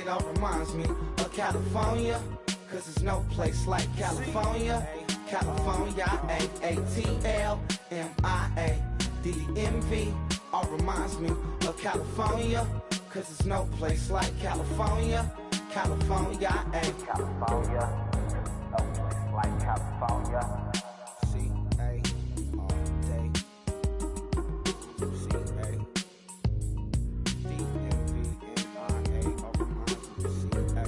It all reminds me of California, cause there's no place like California. California, A-A-T-L-M-I-A-D-D-M-V. All reminds me of California, cause there's no place like California. California, California, no place like California. C-A all day. C-A D-M-V-M-I-A. All reminds me of C-A.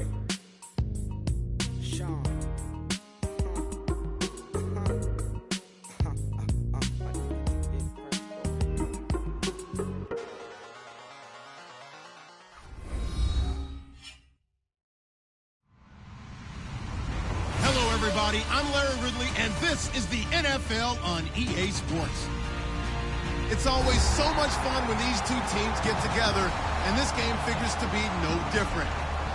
Sean. I'm Larry Ridley, and this is the NFL on EA Sports. It's always so much fun when these two teams get together, and this game figures to be no different.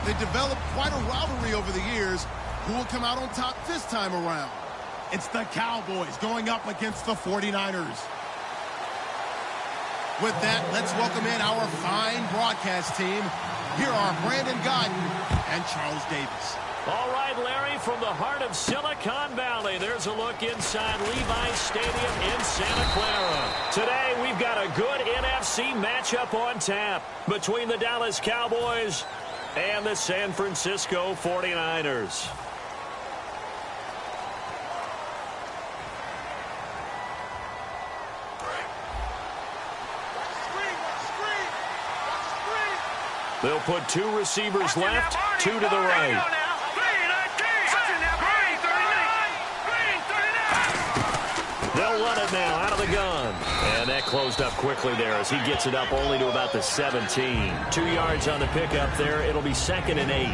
They developed quite a rivalry over the years. Who will come out on top this time around? It's the Cowboys going up against the 49ers. With that, let's welcome in our fine broadcast team. Here are Brandon Godden and Charles Davis. All right, Larry, from the heart of Silicon Valley, there's a look inside Levi's Stadium in Santa Clara. Today, we've got a good NFC matchup on tap between the Dallas Cowboys and the San Francisco 49ers. They'll put two receivers left, two to the right. They'll run it now out of the gun. And that closed up quickly there as he gets it up only to about the 17. 2 yards on the pickup there. It'll be 2nd and 8.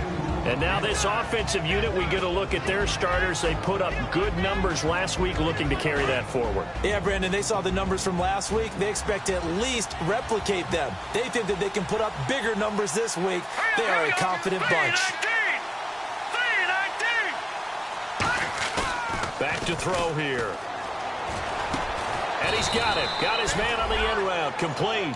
And now this offensive unit, we get a look at their starters. They put up good numbers last week, looking to carry that forward. Yeah, Brandon, they saw the numbers from last week. They expect to at least replicate them. They think that they can put up bigger numbers this week. They are a confident bunch. Back to throw here. And he's got it. Got his man on the end route. Complete.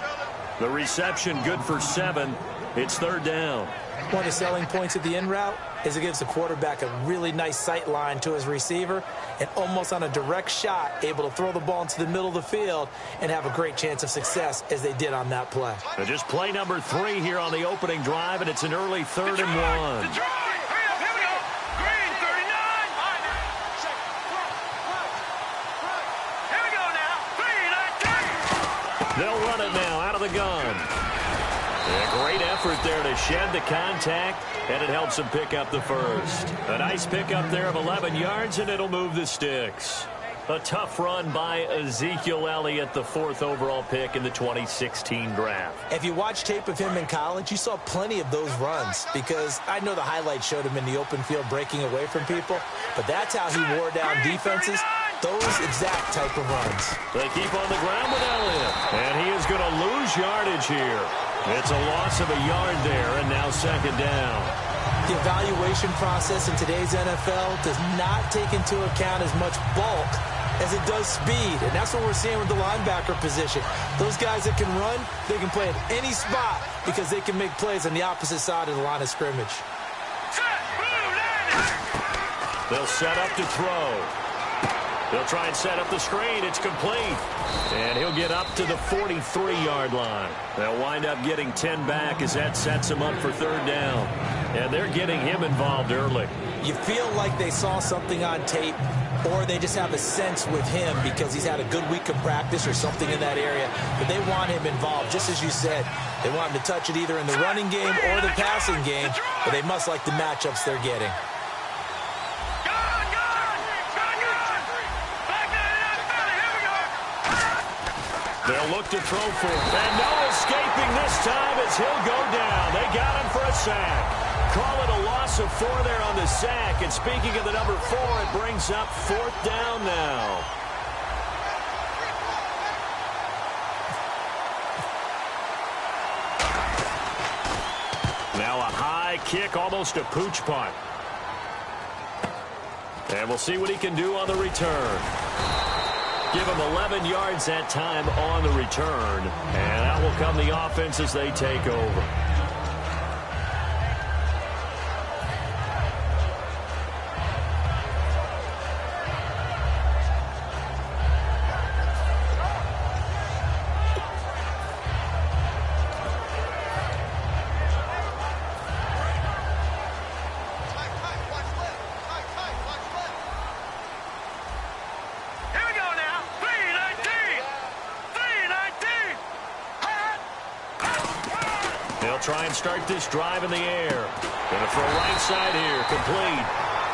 The reception good for 7. It's 3rd down. One of the selling points of the in route is it gives the quarterback a really nice sight line to his receiver and almost on a direct shot able to throw the ball into the middle of the field and have a great chance of success as they did on that play. So just play number 3 here on the opening drive, and it's an early 3rd and 1. They'll run it now out of the gun. A great effort there to shed the contact, and it helps him pick up the first. A nice pickup there of 11 yards, and it'll move the sticks. A tough run by Ezekiel Elliott, the 4th overall pick in the 2016 draft. If you watch tape of him in college, you saw plenty of those runs because I know the highlights showed him in the open field breaking away from people, but that's how he wore down defenses. Those exact type of runs. They keep on the ground with Elliott, and he is going to lose yardage here. It's a loss of a yard there, and now 2nd down. The evaluation process in today's NFL does not take into account as much bulk as it does speed, and that's what we're seeing with the linebacker position. Those guys that can run, they can play at any spot because they can make plays on the opposite side of the line of scrimmage. They'll set up to throw. They'll try and set up the screen. It's complete. And he'll get up to the 43-yard line. They'll wind up getting 10 back as that sets him up for 3rd down. And they're getting him involved early. You feel like they saw something on tape, or they just have a sense with him because he's had a good week of practice or something in that area. But they want him involved, just as you said. They want him to touch it either in the running game or the passing game, but they must like the matchups they're getting. They'll look to throw for him. And no escaping this time as he'll go down. They got him for a sack. Call it a loss of 4 there on the sack. And speaking of the number 4, it brings up 4th down now. Now a high kick, almost a pooch punt. And we'll see what he can do on the return. Give him 11 yards that time on the return. And that will come the offense as they take over. They'll try and start this drive in the air. Going to throw right side here, complete.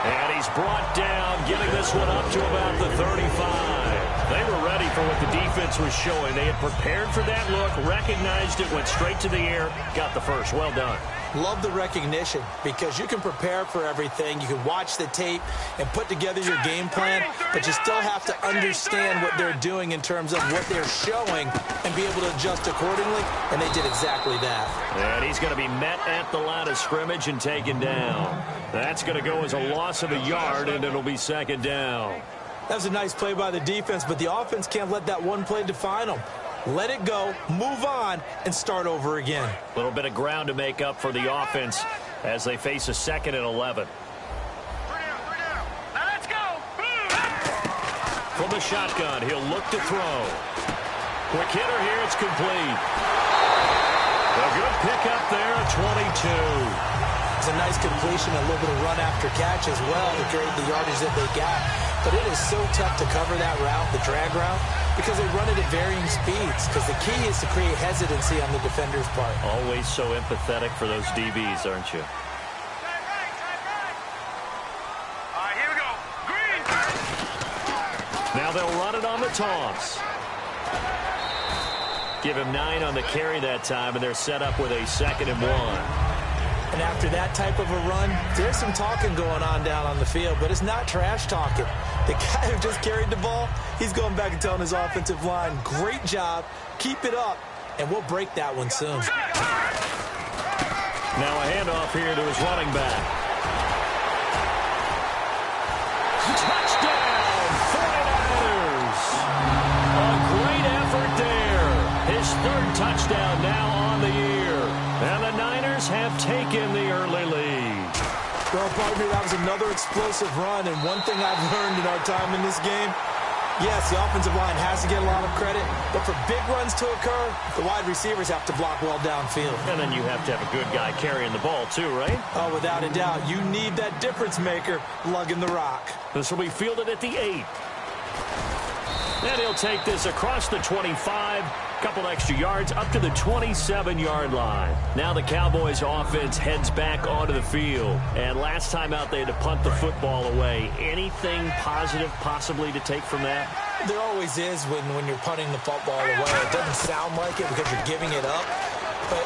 And he's brought down, getting this one up to about the 35. They were ready for what the defense was showing. They had prepared for that look, recognized it, went straight to the air, got the first. Well done. Love the recognition because you can prepare for everything. You can watch the tape and put together your game plan, but you still have to understand what they're doing in terms of what they're showing and be able to adjust accordingly, and they did exactly that. And he's going to be met at the line of scrimmage and taken down. That's going to go as a loss of a yard, and it'll be second down. That was a nice play by the defense, but the offense can't let that one play define them. Let it go, move on, and start over again. A little bit of ground to make up for the offense as they face a 2nd and 11. Now let's go. From the shotgun, he'll look to throw. Quick hitter here, it's complete. A good pickup there at 22. It's a nice completion, a little bit of run after catch as well to create the yardage that they got. But it is so tough to cover that route, the drag route, because they run it at varying speeds. Because the key is to create hesitancy on the defender's part. Always so empathetic for those DBs, aren't you? All right, here we go. Green. Now they'll run it on the toss. Give him 9 on the carry that time, and they're set up with a 2nd and 1. And after that type of a run, there's some talking going on down on the field, but it's not trash talking. The guy who just carried the ball, he's going back and telling his offensive line, great job, keep it up, and we'll break that one soon. Now a handoff here to his running back. Touchdown, 49ers! A great effort there. His 3rd touchdown now on the year. And the Niners have taken the early lead. Well, partner, that was another explosive run, and one thing I've learned in our time in this game, yes, the offensive line has to get a lot of credit, but for big runs to occur, the wide receivers have to block well downfield. And then you have to have a good guy carrying the ball too, right? Oh, without a doubt. You need that difference maker lugging the rock. This will be fielded at the 8. And he'll take this across the 25. Couple extra yards up to the 27-yard line. Now the Cowboys offense heads back onto the field. And last time out they had to punt the football away. Anything positive possibly to take from that? There always is when you're punting the football away. It doesn't sound like it because you're giving it up. But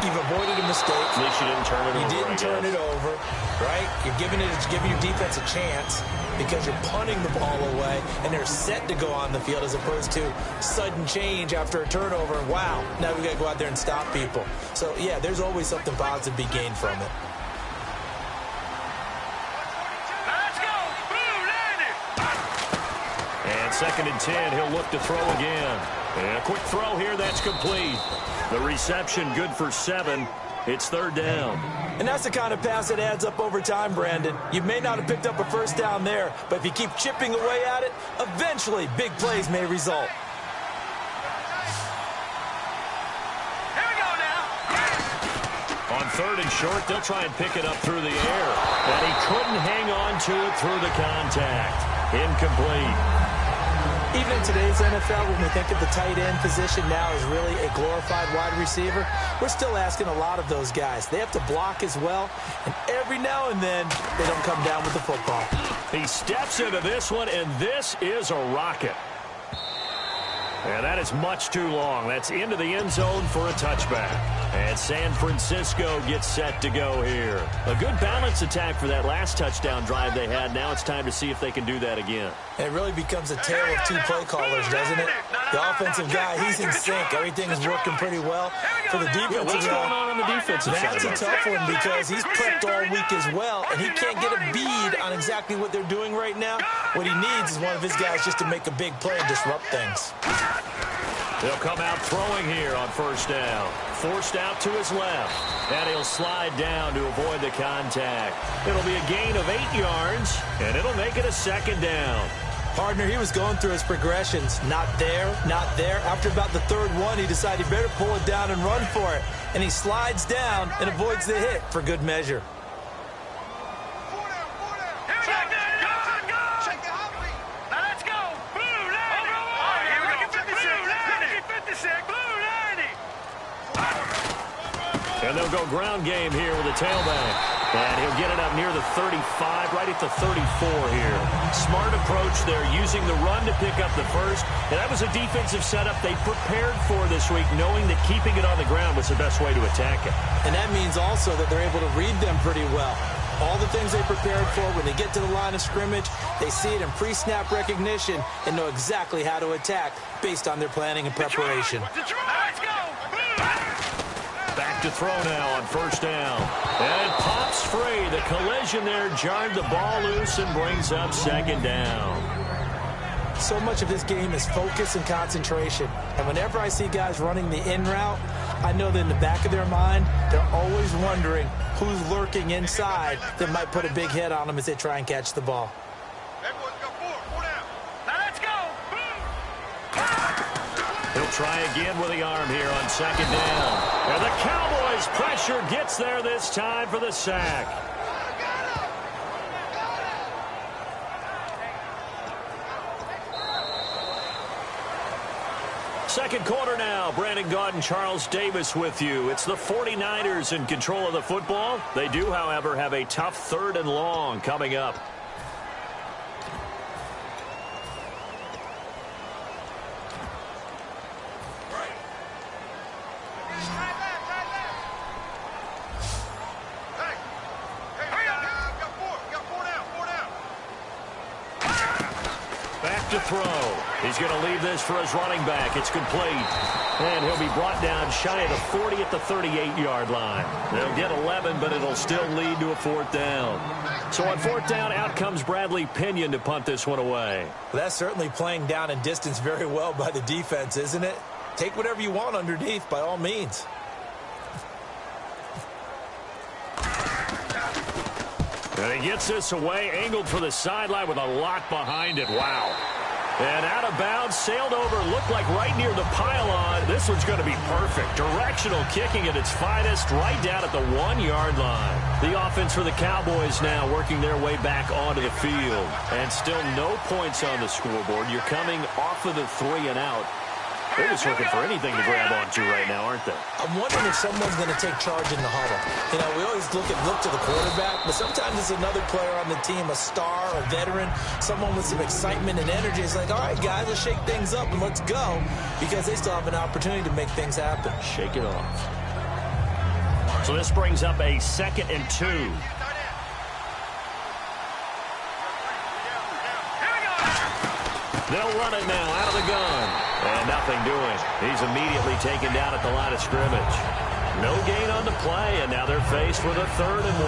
you've avoided a mistake. At least you didn't turn it over. You didn't turn it over, right? You're giving your defense a chance because you're punting the ball away, and they're set to go on the field as opposed to sudden change after a turnover. And wow, now we got to go out there and stop people. So, yeah, there's always something positive to be gained from it. Let's go. And 2nd and 10, he'll look to throw again. And a quick throw here, that's complete. The reception good for 7. It's 3rd down. And that's the kind of pass that adds up over time, Brandon. You may not have picked up a first down there, but if you keep chipping away at it, eventually big plays may result. Here we go now. On 3rd and short, they'll try and pick it up through the air. And he couldn't hang on to it through the contact. Incomplete. Even in today's NFL, when we think of the tight end position now as really a glorified wide receiver, we're still asking a lot of those guys. They have to block as well, and every now and then, they don't come down with the football. He steps into this one, and this is a rocket. And that is much too long. That's into the end zone for a touchback. And San Francisco gets set to go here. A good balance attack for that last touchdown drive they had. Now it's time to see if they can do that again. And it really becomes a tale of two play callers, doesn't it? The offensive guy, he's in sync. Everything is working pretty well. For the defensive what's going on the defensive side? That's a tough one because he's prepped all week as well, and he can't get a bead on exactly what they're doing right now. What he needs is one of his guys just to make a big play and disrupt things. They'll come out throwing here on 1st down. Forced out to his left. And he'll slide down to avoid the contact. It'll be a gain of 8 yards, and it'll make it a 2nd down. Partner, he was going through his progressions. Not there, not there. After about the 3rd one, he decided he better pull it down and run for it. And he slides down and avoids the hit for good measure. And they'll They'll go ground game here with a tailback. And he'll get it up near the 35, right at the 34 here. Smart approach there, using the run to pick up the first. And that was a defensive setup they prepared for this week, knowing that keeping it on the ground was the best way to attack it. And that means also that they're able to read them pretty well. All the things they prepared for, when they get to the line of scrimmage, they see it in pre-snap recognition and know exactly how to attack based on their planning and preparation. Let's go. Back to throw now on first down. And pops free. The collision there jarred the ball loose and brings up second down. So much of this game is focus and concentration. And whenever I see guys running the in route, I know that in the back of their mind, they're always wondering who's lurking inside that might put a big hit on them as they try and catch the ball. Everyone's got four down. Now let's go. He'll try again with the arm here on second down. And the Cowboys' pressure gets there this time for the sack. Second quarter now. Brandon Gaudin and Charles Davis with you. It's the 49ers in control of the football. They do, however, have a tough third and long coming up. To throw. He's going to leave this for his running back. It's complete. And he'll be brought down shy of the 40 at the 38-yard line. They'll get 11, but it'll still lead to a fourth down. So on fourth down, out comes Bradley Pinion to punt this one away. Well, that's certainly playing down and distance very well by the defense, isn't it? Take whatever you want underneath by all means. And he gets this away, angled for the sideline with a lot behind it. Wow. And out of bounds, sailed over, looked like right near the pylon. This one's going to be perfect. Directional kicking at its finest, right down at the 1-yard line. The offense for the Cowboys now working their way back onto the field. And still no points on the scoreboard. You're coming off of the 3 and out. They're just looking for anything to grab onto right now, aren't they? I'm wondering if someone's going to take charge in the huddle. You know, we always look to the quarterback, but sometimes it's another player on the team, a star, a veteran, someone with some excitement and energy. It's like, all right, guys, let's shake things up and let's go, because they still have an opportunity to make things happen. Shake it off. So this brings up a 2nd and 2. They'll run it now out of the gun. And nothing doing. He's immediately taken down at the line of scrimmage. No gain on the play, and now they're faced with a 3rd and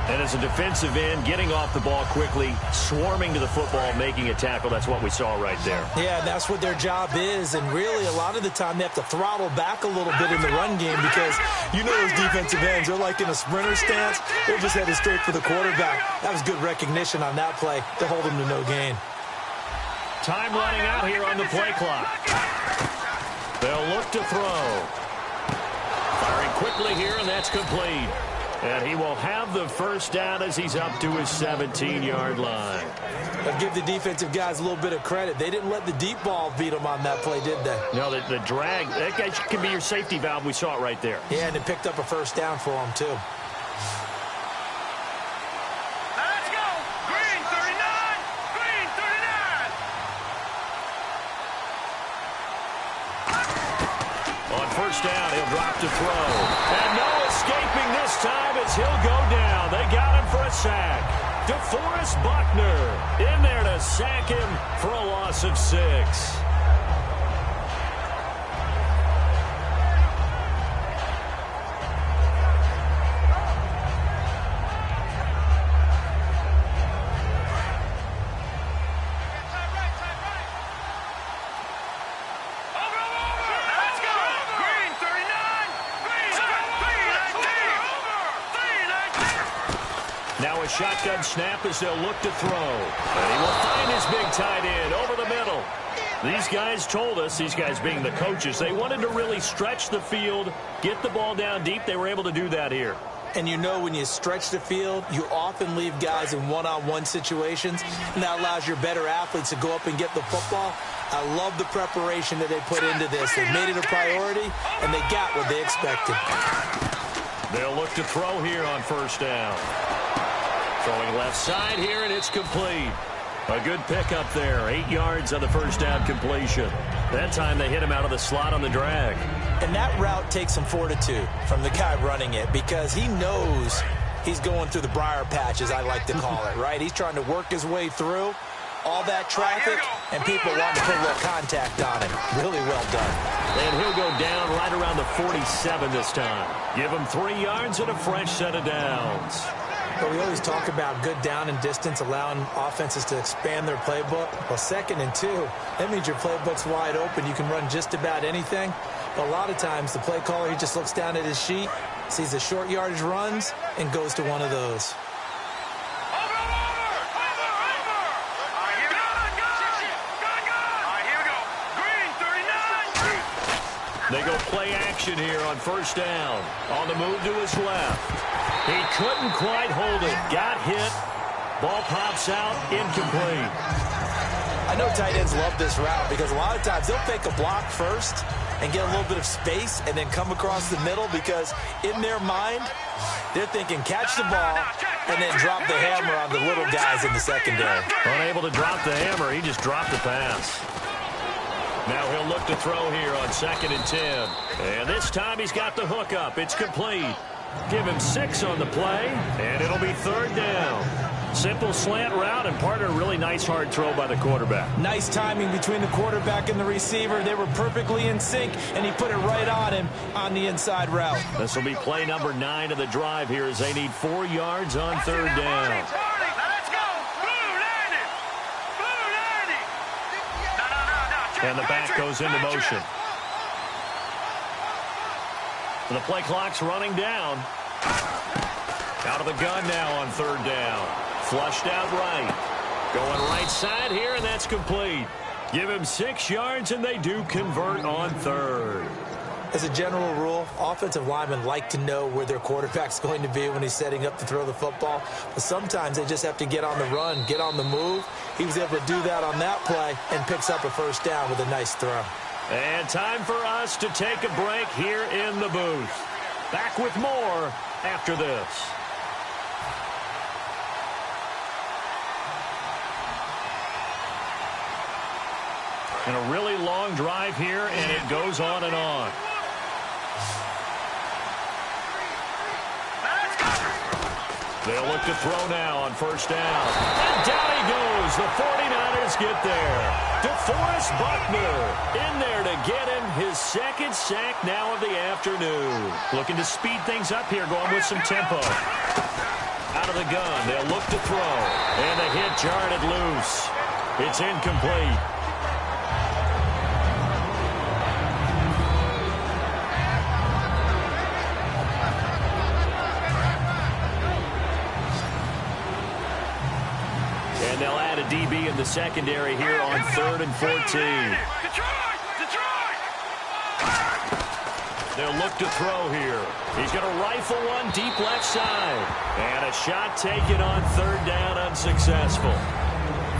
1. And as a defensive end, getting off the ball quickly, swarming to the football, making a tackle. That's what we saw right there. Yeah, that's what their job is. And really, a lot of the time, they have to throttle back a little bit in the run game because you know those defensive ends, they're like in a sprinter stance. They're just headed straight for the quarterback. That was good recognition on that play to hold him to no gain. Time running out here on the play clock. They'll look to throw. Firing quickly here, and that's complete. And he will have the first down as he's up to his 17-yard line. I'll give the defensive guys a little bit of credit. They didn't let the deep ball beat them on that play, did they? No, the drag, that guy can be your safety valve. We saw it right there. Yeah, and it picked up a first down for him, too. Down, he'll drop to throw. And no escaping this time as he'll go down. They got him for a sack. DeForest Buckner in there to sack him for a loss of 6. Shotgun snap as they'll look to throw. And he will find his big tight end over the middle. These guys told us, these guys being the coaches, they wanted to really stretch the field, get the ball down deep. They were able to do that here. And you know when you stretch the field, you often leave guys in one-on-one situations, and that allows your better athletes to go up and get the football. I love the preparation that they put into this. They made it a priority, and they got what they expected. They'll look to throw here on first down. Throwing left side here, and it's complete. A good pickup there. 8 yards on the first down completion. That time they hit him out of the slot on the drag. And that route takes some fortitude from the guy running it because he knows he's going through the briar patch, as I like to call it, right? He's trying to work his way through all that traffic, and people want to put a little contact on him. Really well done. And he'll go down right around the 47 this time. Give him 3 yards and a fresh set of downs. But we always talk about good down and distance, allowing offenses to expand their playbook. Well, 2nd and 2, that means your playbook's wide open. You can run just about anything. But a lot of times, the play caller, he just looks down at his sheet, sees the short yardage runs, and goes to one of those. They go play action here on first down. On the move to his left. He couldn't quite hold it. Got hit. Ball pops out. Incomplete. I know tight ends love this route because a lot of times they'll fake a block first and get a little bit of space and then come across the middle because in their mind, they're thinking catch the ball and then drop the hammer on the little guys in the secondary. Unable to drop the hammer. He just dropped the pass. Now he'll look to throw here on 2nd and 10. And this time he's got the hook up. It's complete. Give him 6 on the play, and it'll be 3rd down. Simple slant route, and part of a really nice hard throw by the quarterback. Nice timing between the quarterback and the receiver. They were perfectly in sync, and he put it right on him on the inside route. This will be play number 9 of the drive here as they need 4 yards on 3rd down. And the back goes into motion. The play clock's running down. Out of the gun now on 3rd down. Flushed out right. Going right side here, and that's complete. Give him 6 yards, and they do convert on 3rd. As a general rule, offensive linemen like to know where their quarterback's going to be when he's setting up to throw the football. But sometimes they just have to get on the run, get on the move. He was able to do that on that play and picks up a first down with a nice throw. And time for us to take a break here in the booth. Back with more after this. And a really long drive here, and it goes on and on. They'll look to throw now on first down. And down he goes. The 49ers get there. DeForest Buckner in there to get him his 2nd sack now of the afternoon. Looking to speed things up here, going with some tempo. Out of the gun, they'll look to throw. And the hit jarred it loose. It's incomplete. And they'll add a DB in the secondary here on 3rd and 14. They'll look to throw here. He's going to rifle one deep left side. And a shot taken on 3rd down, unsuccessful.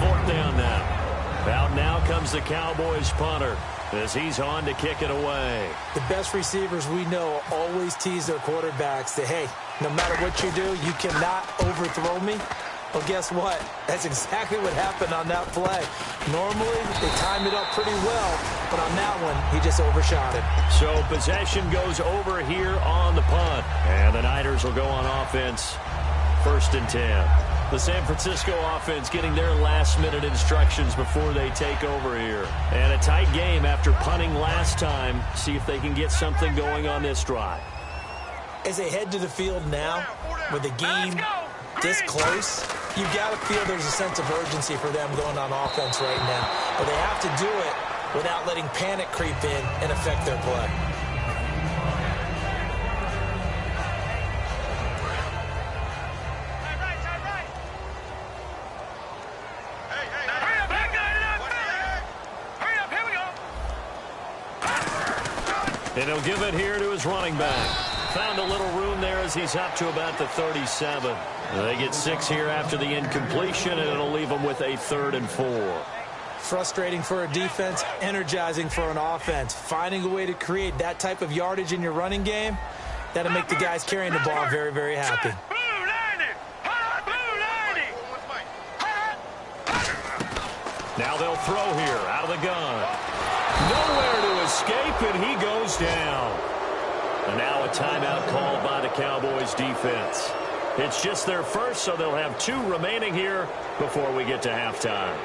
4th down now. Out now comes the Cowboys punter as he's on to kick it away. The best receivers we know always tease their quarterbacks that, hey, no matter what you do, you cannot overthrow me. Well, guess what? That's exactly what happened on that play. Normally, they timed it up pretty well, but on that one, he just overshot it. So possession goes over here on the punt. And the Niners will go on offense, 1st and 10. The San Francisco offense getting their last-minute instructions before they take over here. And a tight game after punting last time. See if they can get something going on this drive. As they head to the field now, with the game this close, you've got to feel there's a sense of urgency for them going on offense right now. But they have to do it without letting panic creep in and affect their play. And he'll give it here to his running back. Found a little room there as he's up to about the 37. They get 6 here after the incompletion, and it'll leave them with a 3rd and 4. Frustrating for a defense, energizing for an offense. Finding a way to create that type of yardage in your running game, that'll make the guys carrying the ball very, very happy. Now they'll throw here out of the gun. Nowhere to escape, and he goes down. And now a timeout called by the Cowboys defense. It's just their first, so they'll have 2 remaining here before we get to halftime.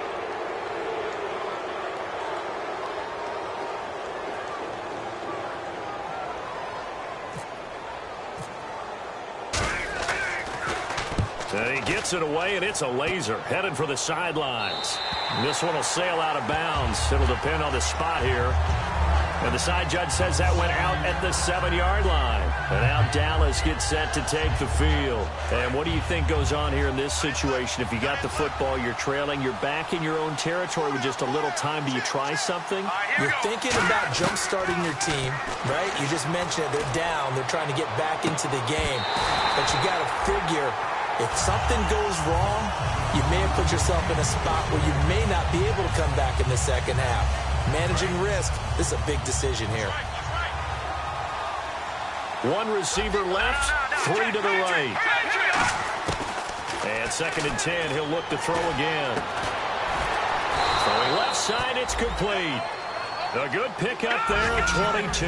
And he gets it away, and it's a laser headed for the sidelines. This one will sail out of bounds. It'll depend on the spot here. And the side judge says that went out at the 7-yard line. And now Dallas gets set to take the field. And what do you think goes on here in this situation? If you got the football, you're trailing, you're back in your own territory with just a little time. Do you try something? You're thinking about jump-starting your team, right? You just mentioned it. They're down. They're trying to get back into the game. But you got to figure, if something goes wrong, you may have put yourself in a spot where you may not be able to come back in the second half. Managing risk, this is a big decision here. 1 receiver left, 3 to the right. And 2nd and 10, he'll look to throw again. Throwing left side, it's complete. A good pickup there at 22.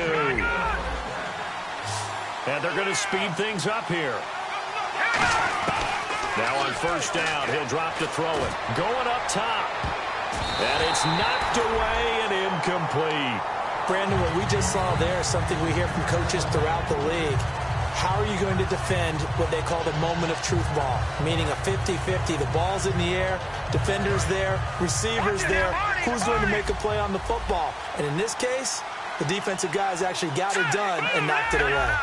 And they're going to speed things up here. Now on 1st down, he'll drop to throw it. Going up top. And it's knocked away and incomplete. Brandon, what we just saw there is something we hear from coaches throughout the league. How are you going to defend what they call the moment of truth ball? Meaning a 50-50. The ball's in the air, defender's there, receiver's there. Who's going to make a play on the football? And in this case, the defensive guys actually got it done and knocked it away.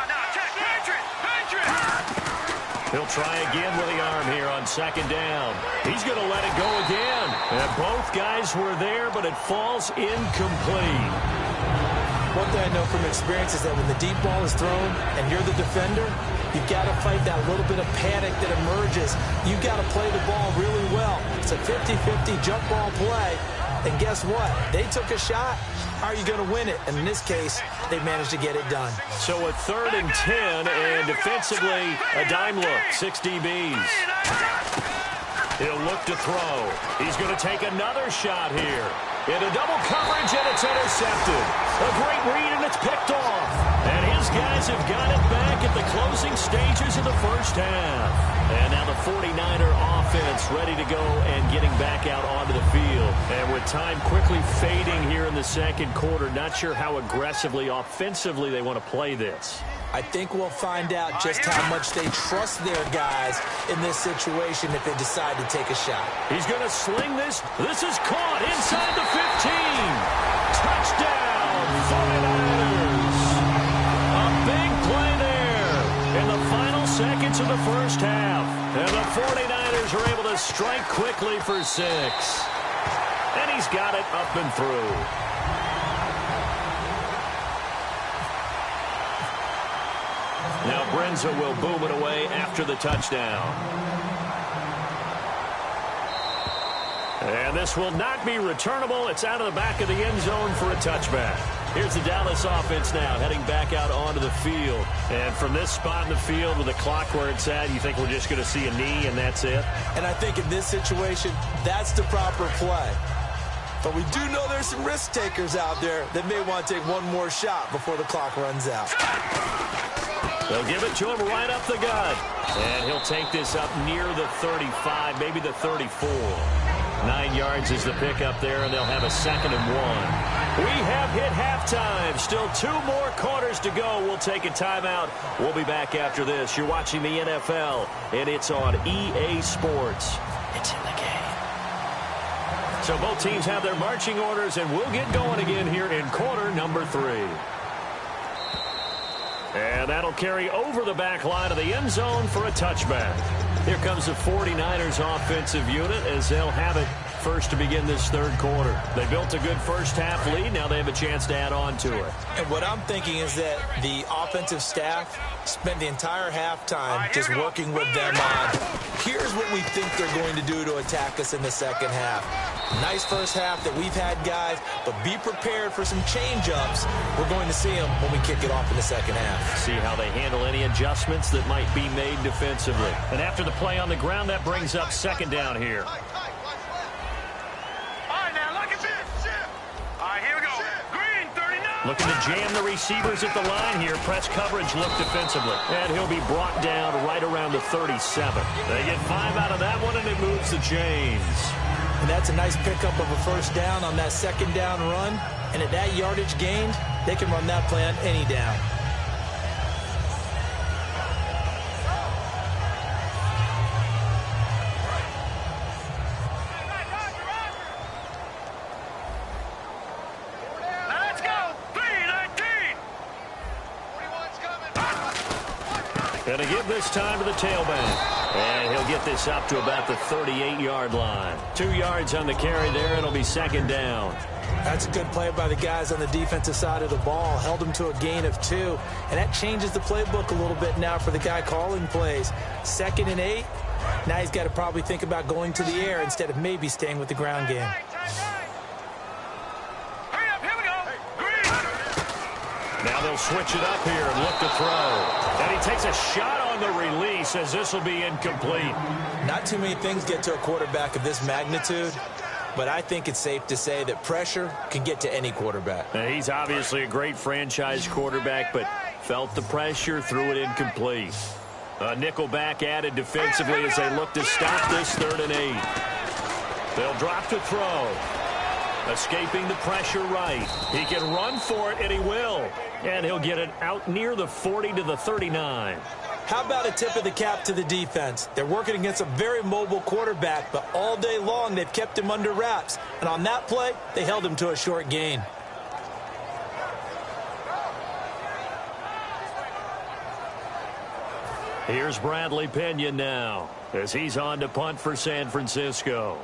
He'll try again with the arm here on 2nd down. He's going to let it go again. And both guys were there, but it falls incomplete. One thing I know from experience is that when the deep ball is thrown and you're the defender, you've got to fight that little bit of panic that emerges. You've got to play the ball really well. It's a 50-50 jump ball play. And guess what? They took a shot. How are you going to win it? And in this case, they managed to get it done. So a 3rd and 10, and defensively, a dime look, 6 DBs. He'll look to throw. He's going to take another shot here. Into double coverage, and it's intercepted. A great read, and it's picked off. And his guys have got it back at the closing stages of the 1st half. And now the 49er offense ready to go and getting back out onto the field. And with time quickly fading here in the 2nd quarter, not sure how aggressively, offensively they want to play this. I think we'll find out just how much they trust their guys in this situation if they decide to take a shot. He's going to sling this. This is caught inside the 15. Touchdown, 49ers. A big play there in the final seconds of the 1st half. And the 49ers are able to strike quickly for 6. And he's got it up and through. Now Brenza will boom it away after the touchdown. And this will not be returnable. It's out of the back of the end zone for a touchback. Here's the Dallas offense now heading back out onto the field. And from this spot in the field with the clock where it's at, you think we're just going to see a knee and that's it? And I think in this situation, that's the proper play. But we do know there's some risk takers out there that may want to take one more shot before the clock runs out. They'll give it to him right up the gut. And he'll take this up near the 35, maybe the 34. 9 yards is the pickup there, and they'll have a 2nd and 1. We have hit halftime. Still 2 more quarters to go. We'll take a timeout. We'll be back after this. You're watching the NFL, and it's on EA Sports. It's in the game. So both teams have their marching orders, and we'll get going again here in quarter number 3. And that'll carry over the back line of the end zone for a touchback. Here comes the 49ers offensive unit as they'll have it first to begin this third quarter. They built a good first-half lead. Now they have a chance to add on to it. And what I'm thinking is that the offensive staff spent the entire halftime just working with them on, here's what we think they're going to do to attack us in the second half. Nice first half that we've had, guys, but be prepared for some change-ups. We're going to see them when we kick it off in the second half. See how they handle any adjustments that might be made defensively. And after the play on the ground, that brings up second down here. All right, now look at this. All right, here we go. Green, 39. Looking to jam the receivers at the line here. Press coverage look defensively. And he'll be brought down right around the 37. They get 5 out of that one, and it moves the chains. And that's a nice pickup of a first down on that second down run. And at that yardage gained, they can run that play on any down. Now let's go. 3-19. 41's coming. Going to give this time to the tailback. And he'll get this up to about the 38-yard line. 2 yards on the carry there. It'll be second down. That's a good play by the guys on the defensive side of the ball. Held them to a gain of 2. And that changes the playbook a little bit now for the guy calling plays. 2nd and 8. Now he's got to probably think about going to the air instead of maybe staying with the ground game. Hurry up, here we go. Green. Now they'll switch it up here and look to throw. And he takes a shot on the release as this will be incomplete. Not too many things get to a quarterback of this magnitude, but I think it's safe to say that pressure can get to any quarterback. Now, he's obviously a great franchise quarterback, but felt the pressure, threw it incomplete. A nickel back added defensively as they look to stop this 3rd and 8. They'll drop to throw. Escaping the pressure right. He can run for it, and he will. And he'll get it out near the 40 to the 39. How about a tip of the cap to the defense? They're working against a very mobile quarterback, but all day long they've kept him under wraps. And on that play, they held him to a short gain. Here's Bradley Pena now as he's on to punt for San Francisco.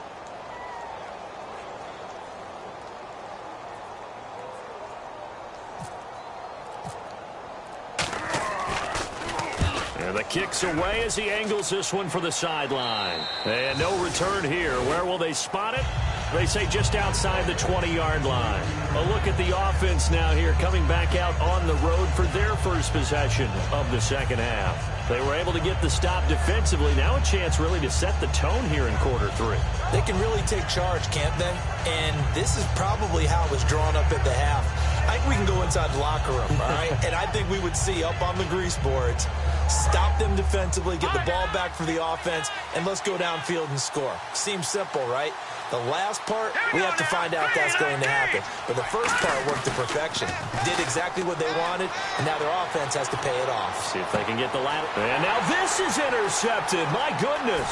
And the kick's away as he angles this one for the sideline. And no return here. Where will they spot it? They say just outside the 20-yard line. A look at the offense now here, coming back out on the road for their first possession of the second half. They were able to get the stop defensively. Now a chance really to set the tone here in quarter 3. They can really take charge, can't they? And this is probably how it was drawn up at the half. I think we can go inside the locker room, all right? And I think we would see up on the grease boards, stop them defensively, get the ball back for the offense, and let's go downfield and score. Seems simple, right? The last part, we have to find out if that's going to happen. But the first part worked to perfection. Did exactly what they wanted, and now their offense has to pay it off. See if they can get the ladder. And now this is intercepted. My goodness.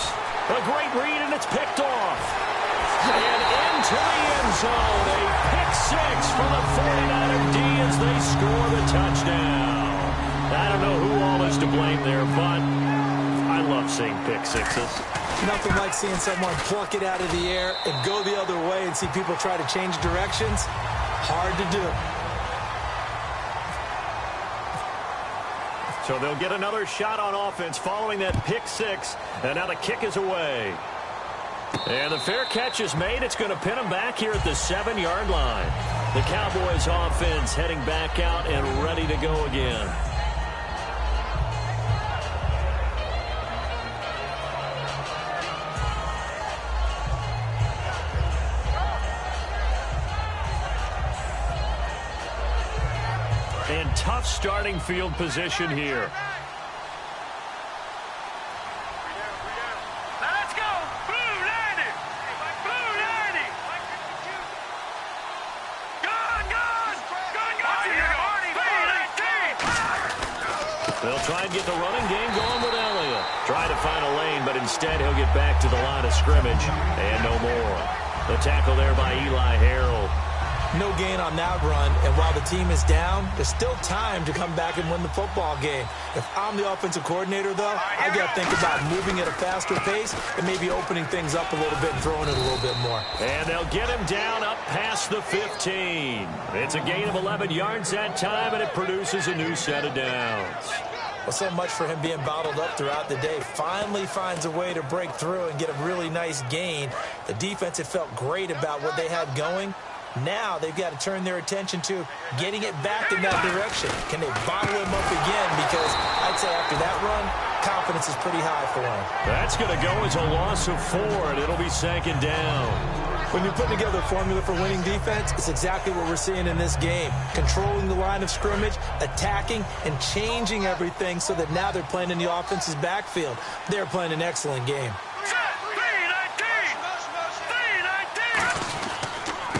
A great read, and it's picked off. And into the end zone. A pick 6 for the 49er D as they score the touchdown. I don't know who all is to blame there, but I love seeing pick 6s. Nothing like seeing someone pluck it out of the air and go the other way and see people try to change directions. Hard to do. So they'll get another shot on offense following that pick 6. And now the kick is away. And the fair catch is made. It's going to pin them back here at the 7-yard line. The Cowboys offense heading back out and ready to go again. And tough starting field position here. Let's go. Blue 90. Blue 90. Gone. They'll try and get the running game going with Elliott. Try to find a lane, but instead he'll get back to the line of scrimmage. And no more. The tackle there by Eli Harold. No gain on that run, and while the team is down, there's still time to come back and win the football game. If I'm the offensive coordinator, though, I got to think about moving at a faster pace and maybe opening things up a little bit and throwing it a little bit more. And they'll get him down up past the 15. It's a gain of 11 yards that time, and it produces a new set of downs. Well, so much for him being bottled up throughout the day. Finally finds a way to break through and get a really nice gain. The defense had felt great about what they had going. Now they've got to turn their attention to getting it back in that direction. Can they bottle him up again? Because I'd say after that run, confidence is pretty high for him. That's going to go as a loss of 4, and it'll be second down. When you're putting together a formula for winning defense, it's exactly what we're seeing in this game. Controlling the line of scrimmage, attacking, and changing everything so that now they're playing in the offense's backfield. They're playing an excellent game.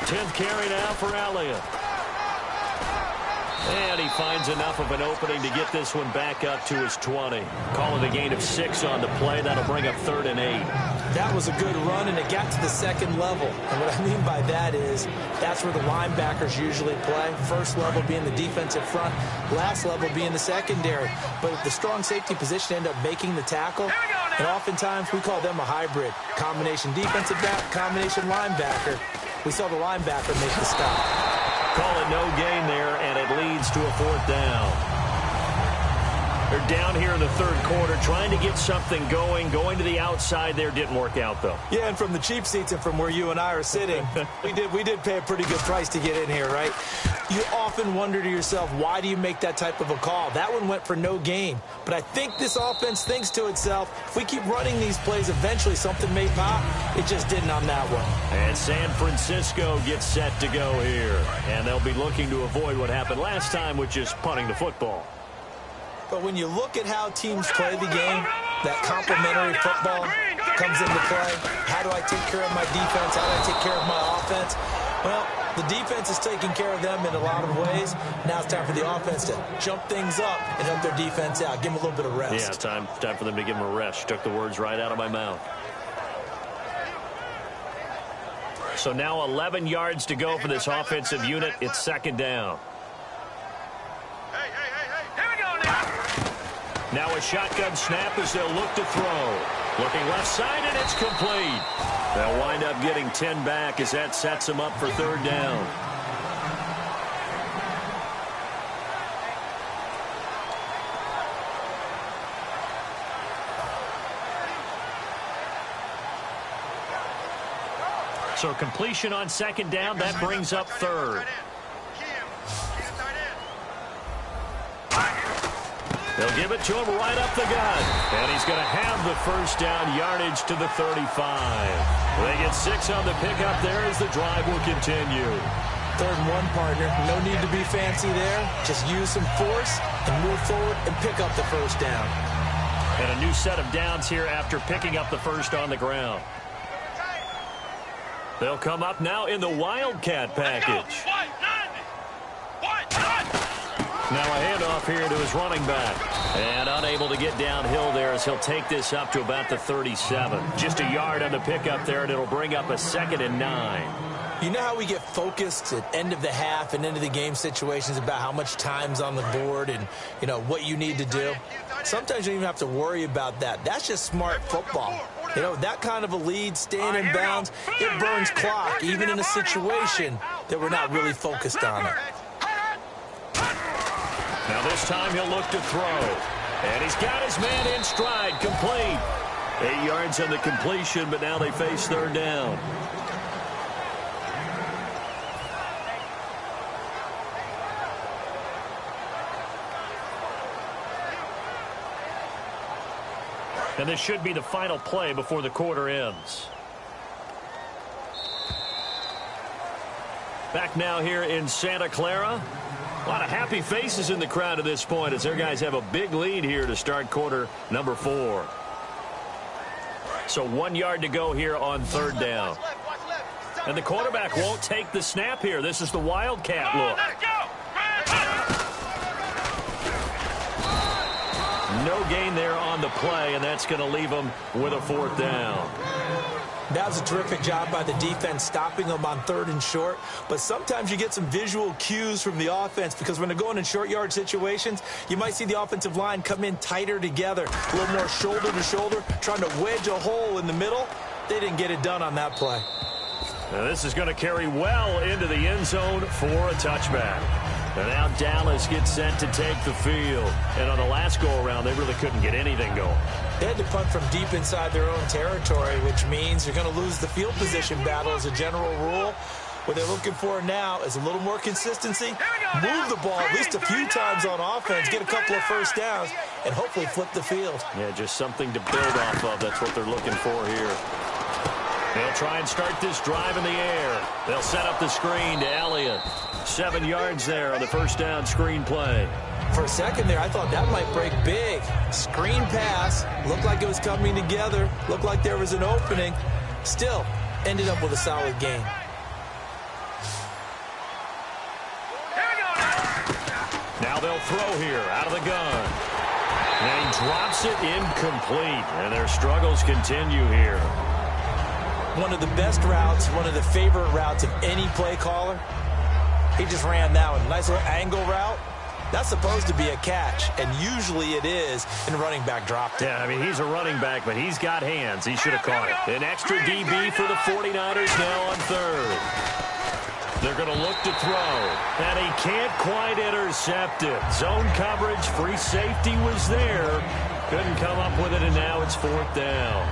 10th carry now for Elliott. And he finds enough of an opening to get this one back up to his 20. Call it a gain of 6 on the play. That'll bring up 3rd and 8. That was a good run, and it got to the second level. And what I mean by that is that's where the linebackers usually play. First level being the defensive front, last level being the secondary. But the strong safety position ended up making the tackle, and oftentimes we call them a hybrid. Combination defensive back, combination linebacker. We saw the linebacker make the stop. Call it no gain there, and it leads to a 4th down. They're down here in the 3rd quarter, trying to get something going. Going to the outside there didn't work out, though. Yeah, and from the cheap seats and from where you and I are sitting, we did pay a pretty good price to get in here, right? You often wonder to yourself, why do you make that type of a call? That one went for no gain. But I think this offense thinks to itself, if we keep running these plays, eventually something may pop. It just didn't on that one. And San Francisco gets set to go here. And they'll be looking to avoid what happened last time, which is punting the football. But when you look at how teams play the game, that complementary football comes into play. How do I take care of my defense? How do I take care of my offense? Well, the defense is taking care of them in a lot of ways. Now it's time for the offense to jump things up and help their defense out. Give them a little bit of rest. Yeah, time for them to give them a rest. You took the words right out of my mouth. So now 11 yards to go for this offensive unit. It's 2nd down. Now a shotgun snap as they'll look to throw. Looking left side, and it's complete. They'll wind up getting 10 back as that sets them up for 3rd down. So completion on 2nd down, that brings up 3rd. They'll give it to him right up the gut. And he's going to have the 1st down, yardage to the 35. They get 6 on the pickup there as the drive will continue. 3rd and 1, partner. No need to be fancy there. Just use some force and move forward and pick up the 1st down. And a new set of downs here after picking up the 1st on the ground. They'll come up now in the Wildcat package. Now a handoff here to his running back. And unable to get downhill there as he'll take this up to about the 37. Just a yard on the pickup there, and it'll bring up a 2nd and 9. You know how we get focused at end of the half and end of the game situations about how much time's on the board and, you know, what you need to do? Sometimes you don't even have to worry about that. That's just smart football. You know, that kind of a lead, staying in bounds, it burns clock, even in a situation that we're not really focused on it. Now this time he'll look to throw. And he's got his man in stride, complete. 8 yards on the completion, but now they face 3rd down. And this should be the final play before the quarter ends. Back now here in Santa Clara. A lot of happy faces in the crowd at this point as their guys have a big lead here to start quarter number 4. So 1 yard to go here on 3rd down. And the quarterback won't take the snap here. This is the Wildcat look. No gain there on the play, and that's going to leave them with a 4th down. That was a terrific job by the defense stopping them on 3rd and short. But sometimes you get some visual cues from the offense because when they're going in short yard situations, you might see the offensive line come in tighter together, a little more shoulder to shoulder, trying to wedge a hole in the middle. They didn't get it done on that play. Now this is going to carry well into the end zone for a touchback. And now Dallas gets set to take the field. And on the last go-around, they really couldn't get anything going. They had to punt from deep inside their own territory, which means you're going to lose the field position battle as a general rule. What they're looking for now is a little more consistency, move the ball at least a few times on offense, get a couple of first downs, and hopefully flip the field. Yeah, just something to build off of. That's what they're looking for here. They'll try and start this drive in the air. They'll set up the screen to Elliott. 7 yards there on the first down screen play. For a second there, I thought that might break big. Screen pass. Looked like it was coming together. Looked like there was an opening. Still, ended up with a solid game. Now they'll throw here out of the gun. And he drops it incomplete. And their struggles continue here. One of the best routes, one of the favorite routes of any play caller. He just ran that one. Nice little angle route. That's supposed to be a catch, and usually it is, and the running back dropped it. Yeah, I mean, he's a running back, but he's got hands. He should have caught it. An extra DB for the 49ers now on 3rd. They're going to look to throw, and he can't quite intercept it. Zone coverage, free safety was there. Couldn't come up with it, and now it's 4th down.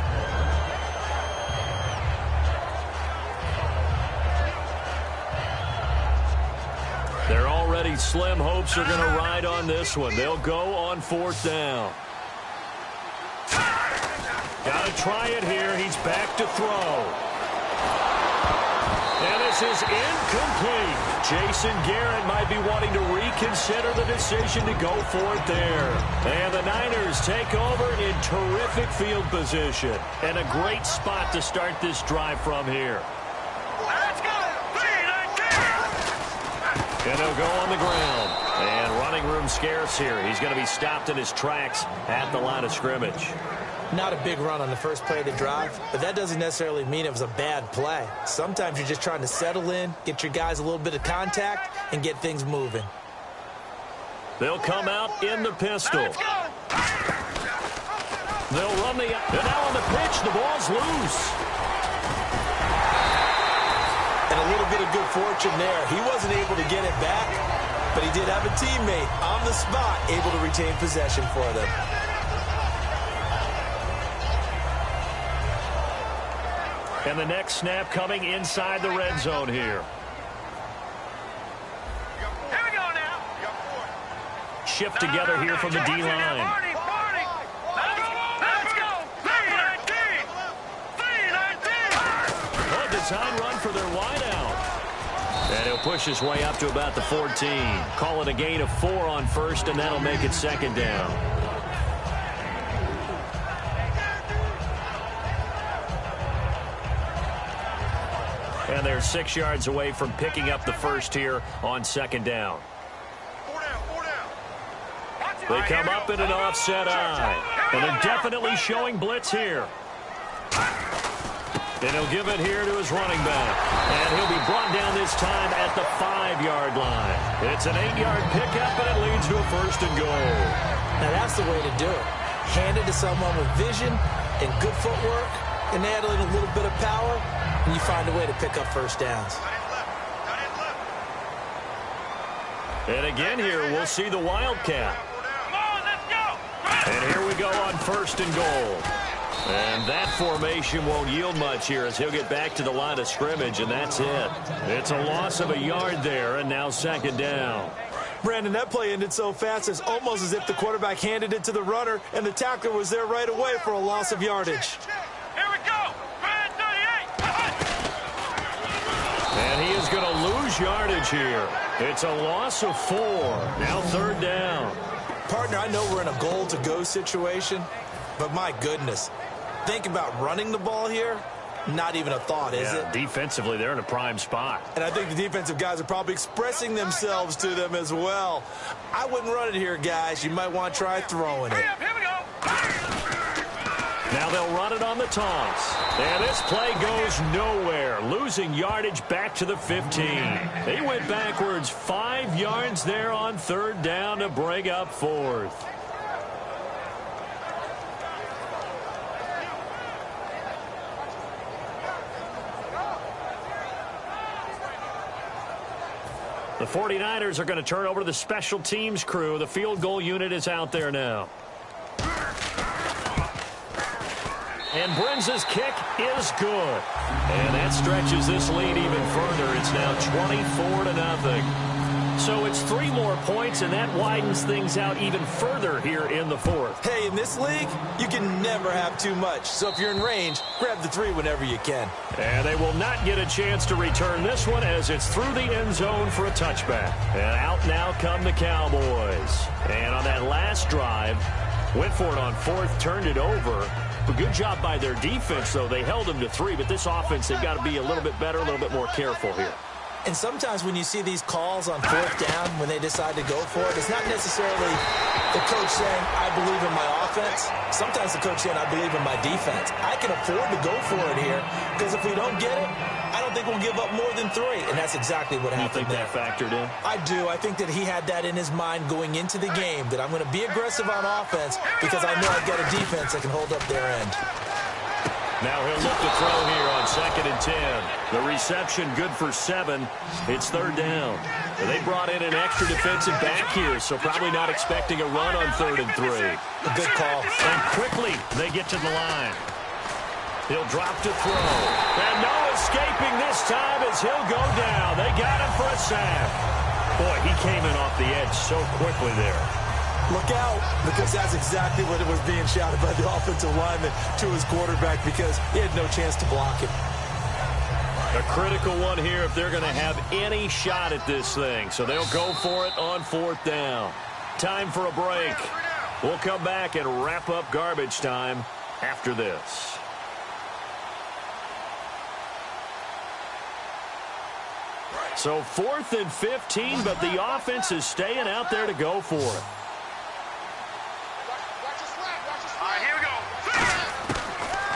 They're already slim hopes are going to ride on this one. They'll go on 4th down. Got to try it here. He's back to throw. And this is incomplete. Jason Garrett might be wanting to reconsider the decision to go for it there. And the Niners take over in terrific field position. And a great spot to start this drive from here. And he'll go on the ground. And running room scarce here. He's going to be stopped in his tracks at the line of scrimmage. Not a big run on the first play of the drive, but that doesn't necessarily mean it was a bad play. Sometimes you're just trying to settle in, get your guys a little bit of contact, and get things moving. They'll come out in the pistol. They'll run the... And now on the pitch, the ball's loose. And a little bit of good fortune there. He wasn't able to get it back, but he did have a teammate on the spot able to retain possession for them. And the next snap coming inside the red zone here. Here we go now. Shift together here from the D-line. Let's go. 319. 319. Well, design run for their wideout. And he'll push his way up to about the 14. Call it a gain of 4 on first, and that'll make it 2nd down. And they're 6 yards away from picking up the first here on 2nd down. 4 down. They come up in an offset eye. And they're definitely showing blitz here. And he'll give it here to his running back. And he'll be brought down this time at the 5-yard line. It's an 8-yard pickup, and it leads to a 1st and goal. Now that's the way to do it. Hand it to someone with vision and good footwork, and add in a little bit of power, and you find a way to pick up first downs. And again here, we'll see the Wildcat. Come on, let's go. And here we go on 1st and goal. And that formation won't yield much here as he'll get back to the line of scrimmage, and that's it. It's a loss of a yard there, and now 2nd down. Brandon, that play ended so fast, it's almost as if the quarterback handed it to the runner, and the tackler was there right away for a loss of yardage. Here we go. 38. And he is going to lose yardage here. It's a loss of 4. Now 3rd down. Partner, I know we're in a goal-to-go situation, but my goodness, think about running the ball here. Not even a thought, is it? Defensively, they're in a prime spot. And I think the defensive guys are probably expressing themselves to them as well. I wouldn't run it here, guys. You might want to try throwing it. Here we go. Now they'll run it on the toss. And this play goes nowhere, losing yardage back to the 15. They went backwards 5 yards there on 3rd down to bring up 4th. The 49ers are going to turn over to the special teams crew. The field goal unit is out there now. And Brenza's kick is good. And that stretches this lead even further. It's now 24-0. So it's 3 more points, and that widens things out even further here in the 4th. Hey, in this league, you can never have too much. So if you're in range, grab the 3 whenever you can. And they will not get a chance to return this one as it's through the end zone for a touchback. And out now come the Cowboys. And on that last drive, went for it on 4th, turned it over. A good job by their defense, though. They held them to 3, but this offense, they've got to be a little bit better, a little bit more careful here. And sometimes when you see these calls on 4th down, when they decide to go for it, it's not necessarily the coach saying, I believe in my offense. Sometimes the coach saying, I believe in my defense. I can afford to go for it here, because if we don't get it, I don't think we'll give up more than 3. And that's exactly what happened there. You think that factored in? I do. I think that he had that in his mind going into the game, that I'm going to be aggressive on offense because I know I've got a defense that can hold up their end. Now he'll look to throw here on 2nd and 10. The reception good for 7. It's 3rd down. They brought in an extra defensive back here, so probably not expecting a run on 3rd and 3. A good call. And quickly they get to the line. He'll drop to throw. And no escaping this time as he'll go down. They got him for a sack. Boy, he came in off the edge so quickly there. Look out, because that's exactly what it was being shouted by the offensive lineman to his quarterback, because he had no chance to block him. A critical one here if they're going to have any shot at this thing. So they'll go for it on 4th down. Time for a break. We'll come back and wrap up garbage time after this. So 4th and 15, but the offense is staying out there to go for it.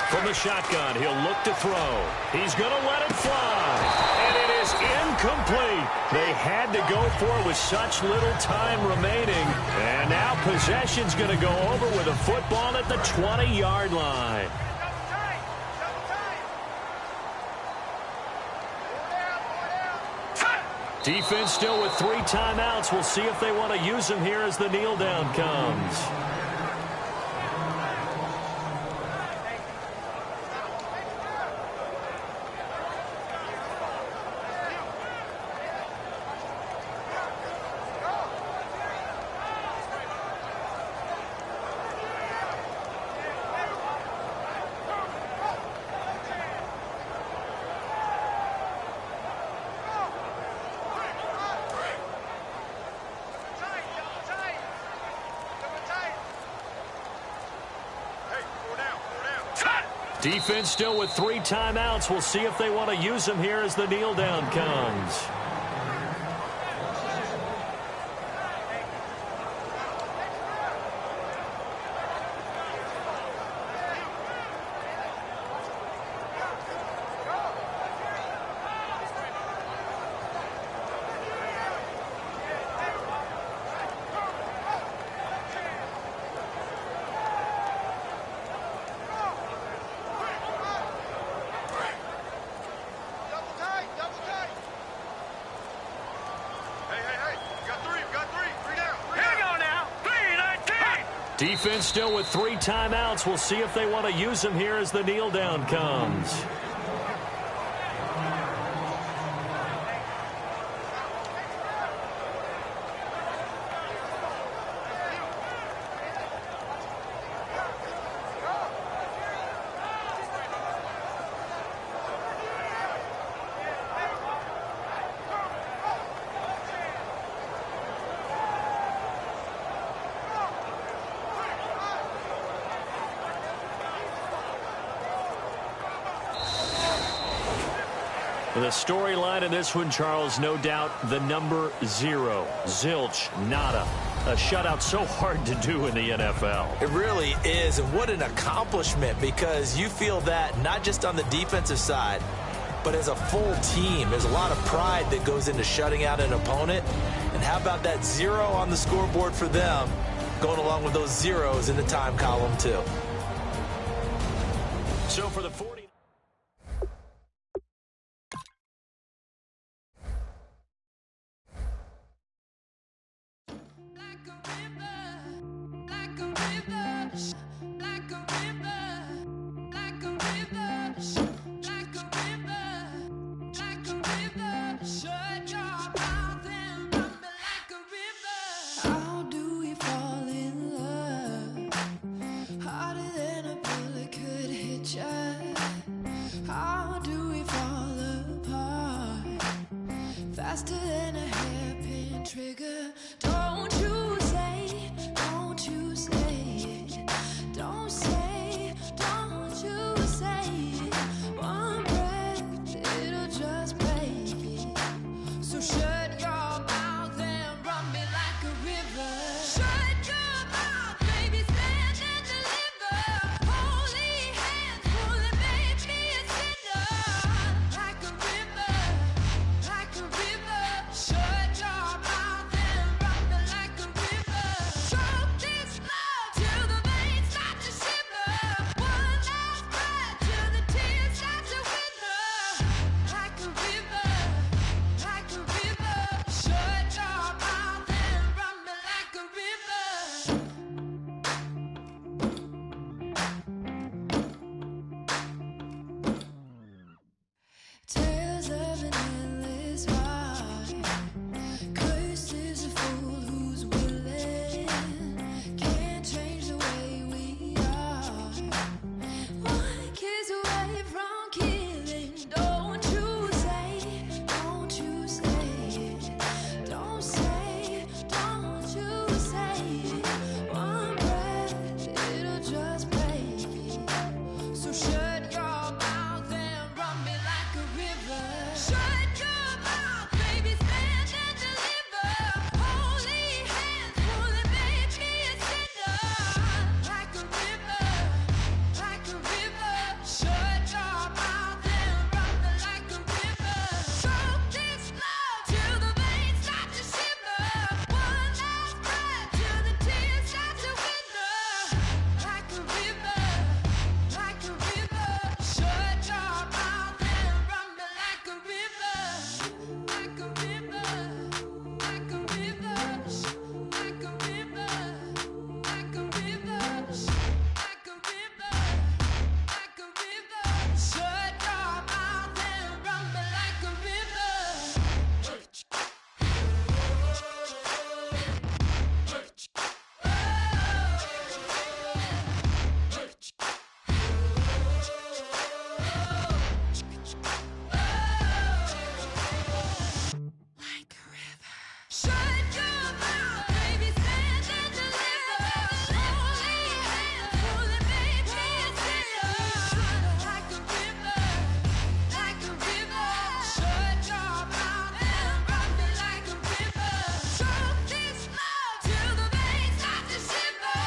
From the shotgun, he'll look to throw. He's going to let it fly. And it is incomplete. They had to go for it with such little time remaining. And now possession's going to go over with a football at the 20-yard line. Defense still with 3 timeouts. We'll see if they want to use them here as the kneel down comes. Defense still with 3 timeouts. We'll see if they want to use them here as the kneel down comes. Defense still with 3 timeouts. We'll see if they want to use them here as the kneel down comes. The storyline in this one, Charles, no doubt the number 0. Zilch, nada. A shutout so hard to do in the NFL. It really is, and what an accomplishment, because you feel that not just on the defensive side, but as a full team. There's a lot of pride that goes into shutting out an opponent. And how about that 0 on the scoreboard for them, going along with those zeros in the time column too. So for the 40. Faster than a hairpin trigger. Don't you say, don't you say it. Don't say, don't you say it. One breath, it'll just break it. So shut your mouth and run me like a river. Shut your mouth, baby, stand and deliver. Holy hands, pulling, make me a sinner. Like a river, like a river. Shut your mouth and run me like a river. Choke this love till the veins start to shiver. One last breath till the tears start to wither. Like a river, like a river. Shut your mouth and run me like a river. Tales of an endless ride. Cursed is a fool who's willing. Can't change the way we are. One kiss away from killing. Don't you say it. Don't you say it. Don't say, don't you say it. One breath, it'll just break it. So shut your mouth and run me like a river. Shut your mouth, baby, stand and deliver. Holy hands, pulling, make me a sinner. Like a river, like a river. Shut your mouth and run me like a river. Choke this love till the veins start to shiver. One last breath till the tears start to wither. Like a river, like a river. Shut your mouth and run me like a river. Like a river, like a river. Like a river, like a river. Like a river, like a river. Shut your mouth and run me like a river. Like a river. Shut your mouth, baby, stand and deliver. Holy hands, pulling, make me a sinner. Like a river, like a river. Shut your mouth and run me like a river. Choke this love till the veins start to shiver.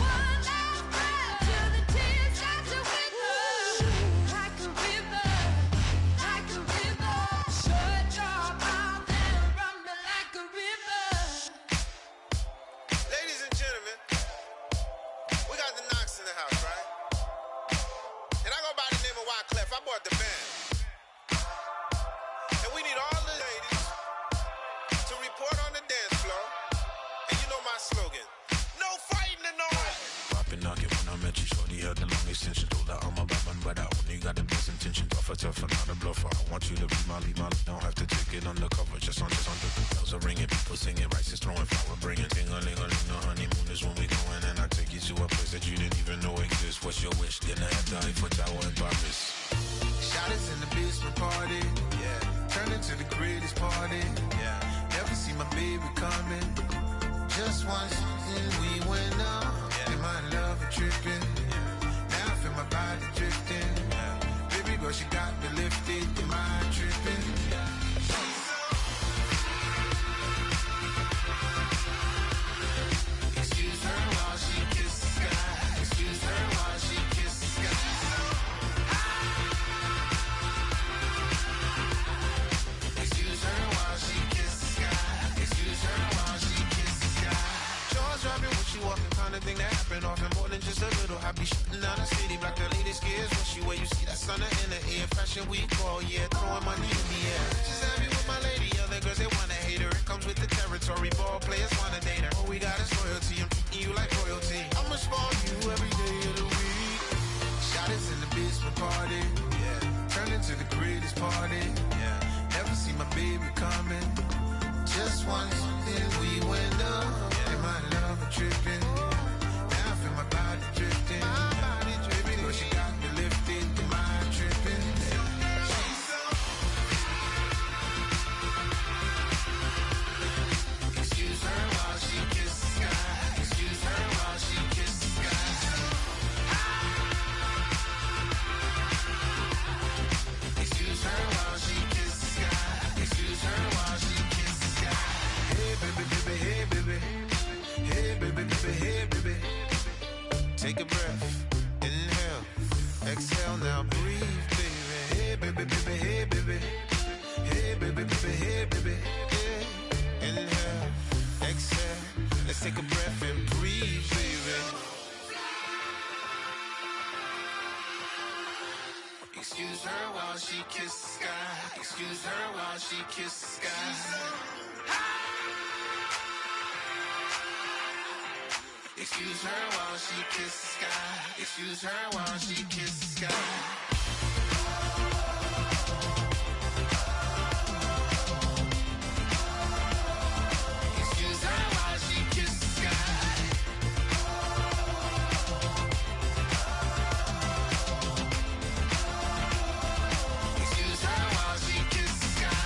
One last breath till the tears start to wither. Like a river, like a river. Shut your mouth and run me like a river. Ladies and gentlemen, we got the Knox in the house, right? And I go by the name of Wyclef. I bought the band. And we need all the ladies to report on the dance floor. And you know my slogan, no fighting and no fighting. Poppin' knock it when I met you, shorty had the long extension. Told her I'm a Batman, but I only got the best intention. Tougher, not a bluffer. I want you to be my lead. Don't have to take it undercover. Just under the bells are ringing. People singing, rice is throwing, flower bringing. Ting-a-ling-a-ling, the honeymoon is when we going. And I take you to a place that you didn't even know exists. What's your wish? Dinner at the Eiffel Tower in Paris. Shot us in the basement party, yeah. Turn into the greatest party, yeah. Never see my baby coming. Just once, and we went up. Yeah. And my love a tripping, yeah. Now I feel my body drifting, yeah. Baby girl, she got me lifted. Am I tripping? Yeah. on the inner ear, fashion week, oh yeah, throwing money in the air. Just happy with my lady, other girls they wanna hate her. It comes with the territory, ball players wanna date her. All we got is loyalty, I'm treating you like royalty. I'ma spoil you every day of the week. Shot is in the basement party, yeah. Turn into the greatest party, yeah. Never see my baby coming. Just once, then we went up. Yeah. And my love tripping. Now I feel my body drifting. My body dripping. But she got me lifted. The mind tripping. Excuse her while she kisses the sky. Excuse her while she kisses the sky. Excuse her while she kisses the sky. Excuse her while she kisses the sky. Hey baby, baby, hey baby. Hey baby, baby, hey baby. Take a breath, inhale, exhale, now breathe, baby. Hey baby, baby, hey baby. Hey baby, baby, hey baby. Yeah. Inhale, exhale, let's take a breath and breathe, baby. Excuse her while she kisses the sky. Excuse her while she kisses the sky. Excuse her while she kisses the sky. Excuse her while she kisses the sky. Excuse her while she kisses the sky. Excuse her while she kisses the sky.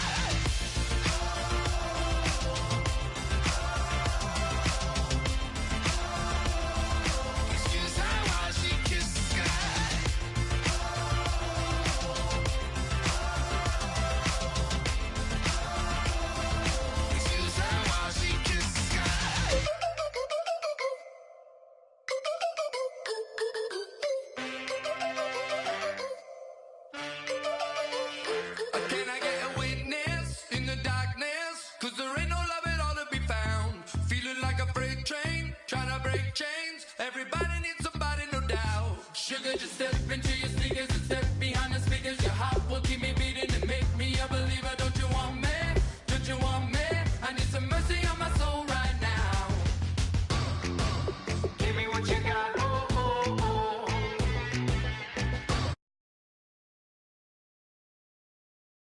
Excuse her while she kisses the sky. Excuse her while she kisses the sky. Can I get a witness in the darkness? Cause there ain't no love at all to be found. Feeling like a freight train, trying to break chains. Everybody needs somebody, no doubt. Sugar just stepped